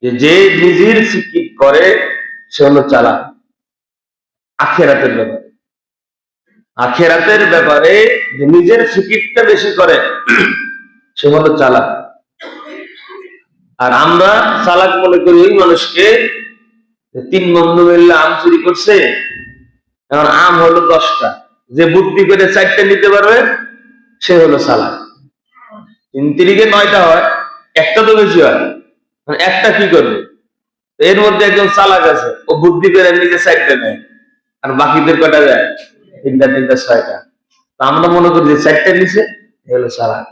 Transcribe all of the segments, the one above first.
যে নিজের ফিকির করে সে হলো চালাক। আখিরাতের ব্যাপারে, আখিরাতের ব্যাপারে যে নিজের ফিকিরটা বেশি করে সে হলো চালাক। আর আমরা চালাক মনে করি ওই মানুষকে, তিন বন্ধু মিললে আম চুরি করছে, এখন আম হলো 10টা, যে বুদ্ধি করে 4টে নিতে পারবে সে হলো চালাক। 3 তিরিকে 9টা হয়, একটা তো বেশি হয়, একটা কি করবে? এর মধ্যে একজন চালাক আছে, ও বুদ্ধি করে নিজে 4টে নেয়, আর বাকিদের কটা যায়? 3টা 3টা 6টা। আমরা মনে করি যে 4টে নিচে এ হলো চালাক।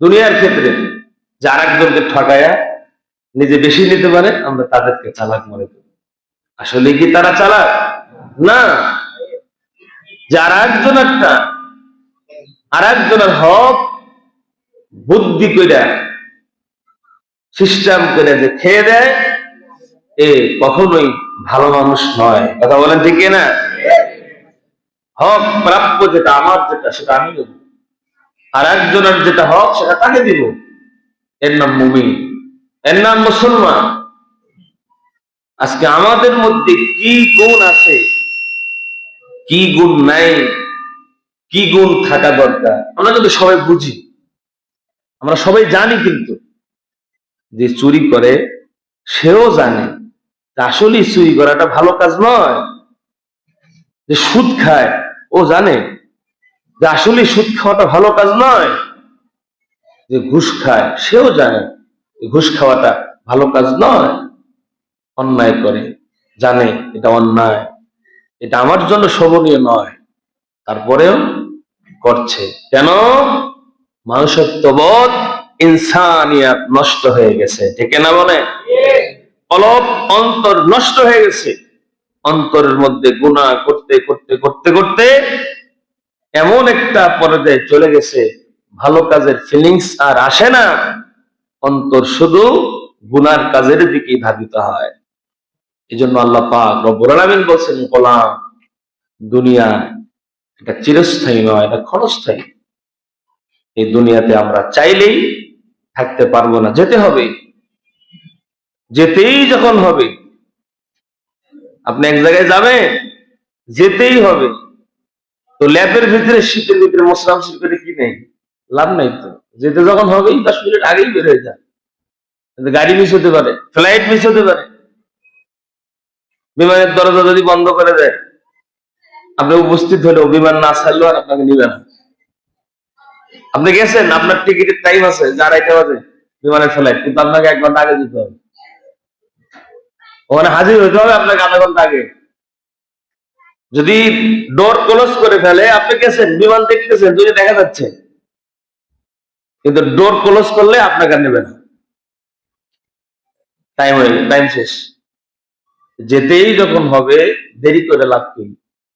দুনিয়ার ক্ষেত্রে যার একজনকে ঠকায়া নিজে বেশি নিতে পারে, আমরা তাদেরকে চালাক মনে করি। আসলে কি তারা চালাক? না। যার একজনেরটা আর একজনের হক বুদ্ধি করে সিস্টেম করে যে খেয়ে দেয়, এ কখনোই ভালো মানুষ নয়। কথা বলেন ঠিক না? হক প্রাপ্য যেটা আমার, যেটা সেটা আমি দেব, আর একজনের যেটা হক সেটা তাকে দিব। এর নাম মুমিন, এর নাম মুসলমান। আজকে আমাদের মধ্যে কি গুণ আছে, কি গুণ নাই, কি গুণ থাকা দরকার, আমরা কিন্তু সবাই বুঝি, আমরা সবাই জানি। কিন্তু যে চুরি করে সেও জানে আসলে চুরি করাটা ভালো কাজ নয়। যে সুদ খায় ও জানে যে আসলে সুদ খাওয়াটা ভালো কাজ নয়। যে ঘুষ খায় সেও জানে ঘুষ খাওয়াটা ভালো কাজ নয়। অন্যায় করে জানে এটা অন্যায়, এটা আমার জন্য শোভনীয় নয়, তারপরেও করছে। কেন? মানুষত্ববোধ, ইনসানিয়াত নষ্ট হয়ে গেছে। ঠিক না বলে? কলব, অন্তর নষ্ট হয়ে গেছে। অন্তরের মধ্যে গুনাহ করতে করতে করতে করতে এমন একটা পর্যায়ে চলে গেছে, ভালো কাজের ফিলিংস আর আসে না। অন্তর শুধু গুনার কাজের দিকেই ধাবিত হয়। এই জন্য আল্লাহ পাক রব্বুল আলামিন বলছেন, গোলাম, দুনিয়া এটা চিরস্থায়ী নয়, এটা ক্ষণস্থায়ী। এই দুনিয়াতে আমরা চাইলেই থাকতে পারবো না, যেতে হবে। যেতেই যখন হবে, আপনি এক জায়গায় যাবেন, যেতেই হবে। তো ল্যাবের ভিতরে, শীতের ভিতরে মশরাম শীত করে কি নেই, লাভ নাই তো। যেতে যখন হবে 10 মিনিট আগেই বের হয়ে যায়। গাড়ি মিস হতে পারে, ফ্লাইট মিস হতে পারে, বিমানের দরজা যদি বন্ধ করে দেয়, আপনি উপস্থিত হলেও বিমান না ছাড়লেও আর আপনাকে নিবে না। আপনি গেছেন, আপনার টিকিটের টাইম আছে যে 2:30 বাজে বিমানের ফ্লাইট, কিন্তু আপনাকে 1 ঘন্টা আগে যেতে হবে, ওখানে হাজির হতে হবে আপনাকে আধা ঘন্টা আগে। যদি ডোর ক্লোজ করে ফেলে, আপনি গেছেন, বিমান দেখতেছেন, যদি দেখা যাচ্ছে, কিন্তু ডোর ক্লোজ করলে আপনাকে নেবে না, টাইম হয়ে গেল, টাইম শেষ। যেতেই যখন হবে, দেরি করে লাভ কি?